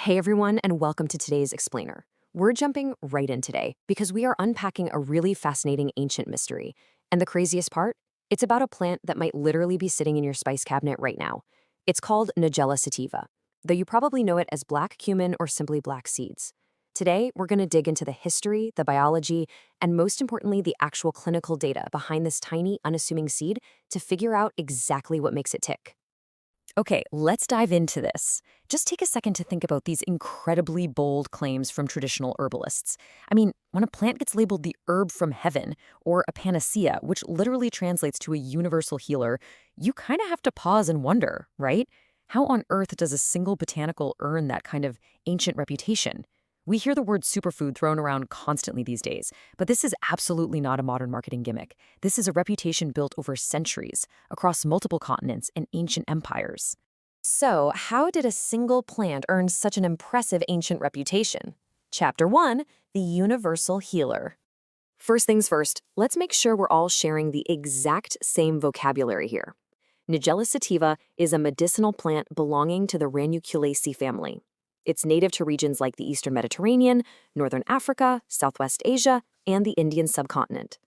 Hey everyone, and welcome to today's Explainer. We're jumping right in today because we are unpacking a really fascinating ancient mystery. And the craziest part? It's about a plant that might literally be sitting in your spice cabinet right now. It's called Nigella Sativa, though you probably know it as black cumin or simply black seeds. Today, we're going to dig into the history, the biology, and most importantly, the actual clinical data behind this tiny, unassuming seed to figure out exactly what makes it tick. Okay, let's dive into this. Just take a second to think about these incredibly bold claims from traditional herbalists. I mean, when a plant gets labeled the herb from heaven or a panacea, which literally translates to a universal healer, you kind of have to pause and wonder, right? How on earth does a single botanical earn that kind of ancient reputation? We hear the word superfood thrown around constantly these days, but this is absolutely not a modern marketing gimmick. This is a reputation built over centuries, across multiple continents and ancient empires. So, how did a single plant earn such an impressive ancient reputation? Chapter 1, the Universal Healer. First things first, let's make sure we're all sharing the exact same vocabulary here. Nigella sativa is a medicinal plant belonging to the Ranunculaceae family. It's native to regions like the Eastern Mediterranean, Northern Africa, Southwest Asia, and the Indian subcontinent.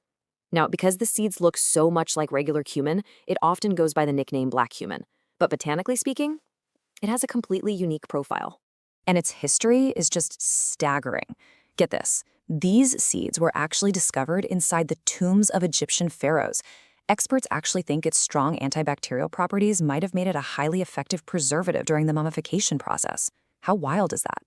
Now, because the seeds look so much like regular cumin, it often goes by the nickname black cumin. But botanically speaking, it has a completely unique profile. And its history is just staggering. Get this, these seeds were actually discovered inside the tombs of Egyptian pharaohs. Experts actually think its strong antibacterial properties might have made it a highly effective preservative during the mummification process. How wild is that?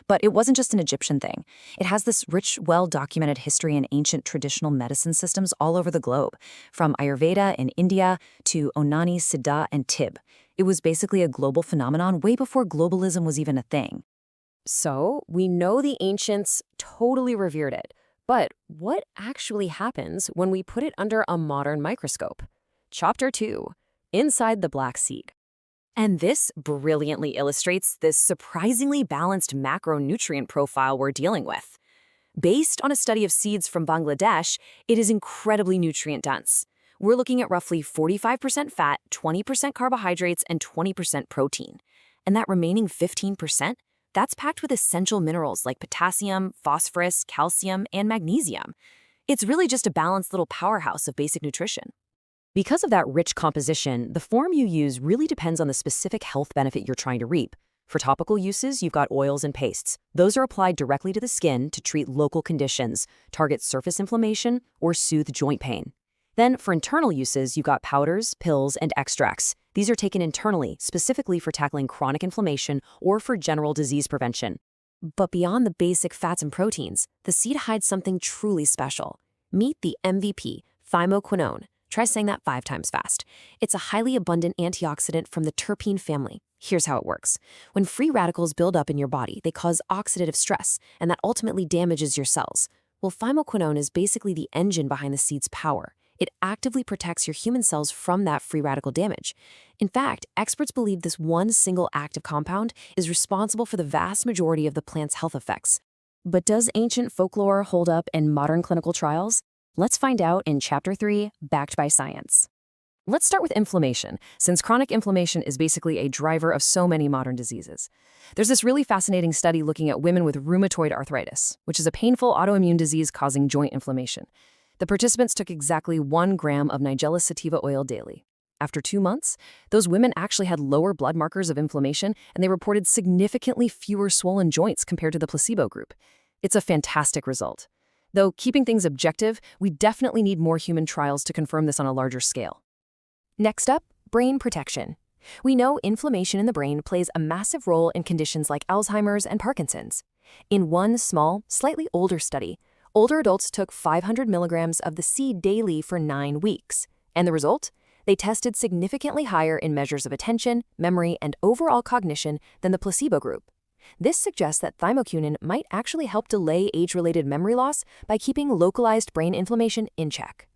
But it wasn't just an Egyptian thing. It has this rich, well-documented history in ancient traditional medicine systems all over the globe, from Ayurveda in India to Onani, Siddha, and Tib. It was basically a global phenomenon way before globalism was even a thing. So, we know the ancients totally revered it. But what actually happens when we put it under a modern microscope? Chapter 2, Inside the Black Seed. And this brilliantly illustrates this surprisingly balanced macronutrient profile we're dealing with. Based on a study of seeds from Bangladesh, it is incredibly nutrient-dense. We're looking at roughly 45% fat, 20% carbohydrates, and 20% protein. And that remaining 15%, that's packed with essential minerals like potassium, phosphorus, calcium, and magnesium. It's really just a balanced little powerhouse of basic nutrition. Because of that rich composition, the form you use really depends on the specific health benefit you're trying to reap. For topical uses, you've got oils and pastes. Those are applied directly to the skin to treat local conditions, target surface inflammation, or soothe joint pain. Then, for internal uses, you've got powders, pills, and extracts. These are taken internally, specifically for tackling chronic inflammation or for general disease prevention. But beyond the basic fats and proteins, the seed hides something truly special. Meet the MVP, thymoquinone. Try saying that 5 times fast. It's a highly abundant antioxidant from the terpene family. Here's how it works. When free radicals build up in your body, they cause oxidative stress, and that ultimately damages your cells. Well, thymoquinone is basically the engine behind the seed's power. It actively protects your human cells from that free radical damage. In fact, experts believe this one single active compound is responsible for the vast majority of the plant's health effects. But does ancient folklore hold up in modern clinical trials? Let's find out in Chapter 3, Backed by Science. Let's start with inflammation, since chronic inflammation is basically a driver of so many modern diseases. There's this really fascinating study looking at women with rheumatoid arthritis, which is a painful autoimmune disease causing joint inflammation. The participants took exactly 1 gram of Nigella sativa oil daily. After 2 months, those women actually had lower blood markers of inflammation, and they reported significantly fewer swollen joints compared to the placebo group. It's a fantastic result. Though keeping things objective, we definitely need more human trials to confirm this on a larger scale. Next up, brain protection. We know inflammation in the brain plays a massive role in conditions like Alzheimer's and Parkinson's. In one small, slightly older study, older adults took 500 milligrams of the seed daily for 9 weeks. And the result? They tested significantly higher in measures of attention, memory, and overall cognition than the placebo group. This suggests that thymoquinone might actually help delay age-related memory loss by keeping localized brain inflammation in check.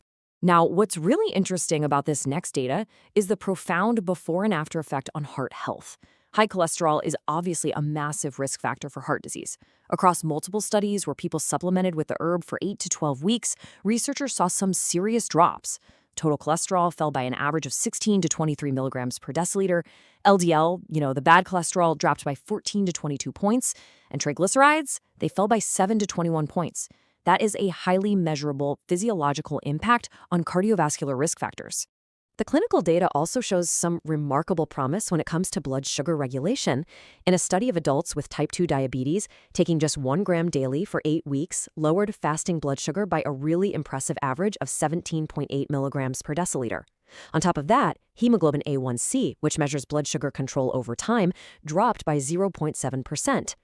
Now, what's really interesting about this next data is the profound before and after effect on heart health. High cholesterol is obviously a massive risk factor for heart disease. Across multiple studies where people supplemented with the herb for 8 to 12 weeks, researchers saw some serious drops. Total cholesterol fell by an average of 16 to 23 milligrams per deciliter. LDL, the bad cholesterol, dropped by 14 to 22 points. And triglycerides, they fell by 7 to 21 points. That is a highly measurable physiological impact on cardiovascular risk factors. The clinical data also shows some remarkable promise when it comes to blood sugar regulation. In a study of adults with type 2 diabetes, taking just 1 gram daily for 8 weeks lowered fasting blood sugar by a really impressive average of 17.8 milligrams per deciliter. On top of that, hemoglobin A1C, which measures blood sugar control over time, dropped by 0.7%.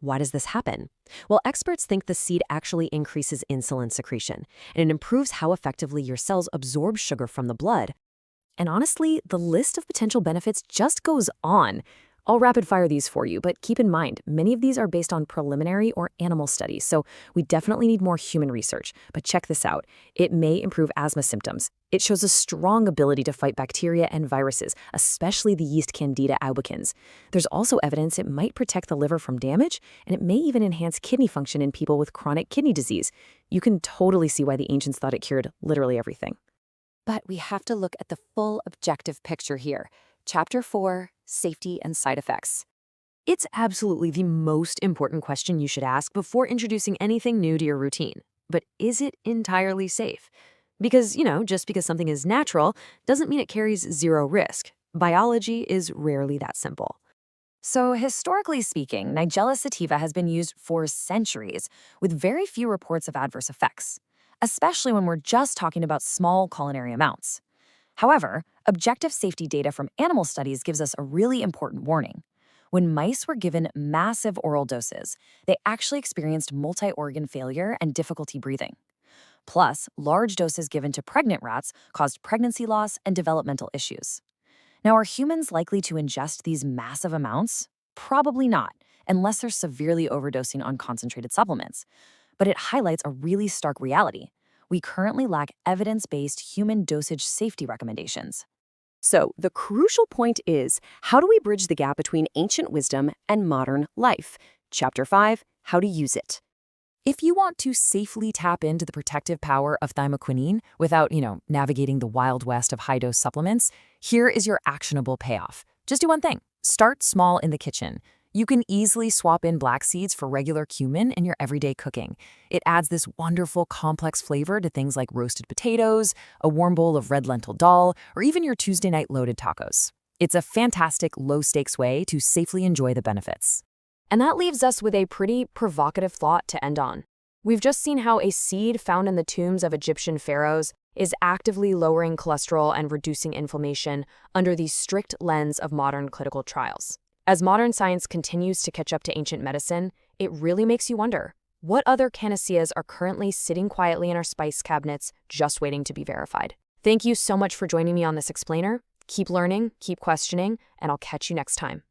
Why does this happen? Well, experts think the seed actually increases insulin secretion, and it improves how effectively your cells absorb sugar from the blood. And honestly, the list of potential benefits just goes on. I'll rapid fire these for you, but keep in mind, many of these are based on preliminary or animal studies, so we definitely need more human research. But check this out. It may improve asthma symptoms. It shows a strong ability to fight bacteria and viruses, especially the yeast Candida albicans. There's also evidence it might protect the liver from damage, and it may even enhance kidney function in people with chronic kidney disease. You can totally see why the ancients thought it cured literally everything. But we have to look at the full objective picture here. Chapter 4, Safety and Side Effects. It's absolutely the most important question you should ask before introducing anything new to your routine. But is it entirely safe? Because, just because something is natural doesn't mean it carries zero risk. Biology is rarely that simple. So historically speaking, Nigella Sativa has been used for centuries with very few reports of adverse effects, especially when we're just talking about small culinary amounts. However, objective safety data from animal studies gives us a really important warning. When mice were given massive oral doses, they actually experienced multi-organ failure and difficulty breathing. Plus, large doses given to pregnant rats caused pregnancy loss and developmental issues. Now, are humans likely to ingest these massive amounts? Probably not, unless they're severely overdosing on concentrated supplements. But it highlights a really stark reality. We currently lack evidence-based human dosage safety recommendations. So, the crucial point is, how do we bridge the gap between ancient wisdom and modern life? Chapter 5, How to Use It. If you want to safely tap into the protective power of thymoquinone without, navigating the wild west of high-dose supplements, here is your actionable payoff. Just do one thing. Start small in the kitchen. You can easily swap in black seeds for regular cumin in your everyday cooking. It adds this wonderful, complex flavor to things like roasted potatoes, a warm bowl of red lentil dal, or even your Tuesday night loaded tacos. It's a fantastic, low-stakes way to safely enjoy the benefits. And that leaves us with a pretty provocative thought to end on. We've just seen how a seed found in the tombs of Egyptian pharaohs is actively lowering cholesterol and reducing inflammation under the strict lens of modern clinical trials. As modern science continues to catch up to ancient medicine, it really makes you wonder, what other panaceas are currently sitting quietly in our spice cabinets just waiting to be verified? Thank you so much for joining me on this explainer. Keep learning, keep questioning, and I'll catch you next time.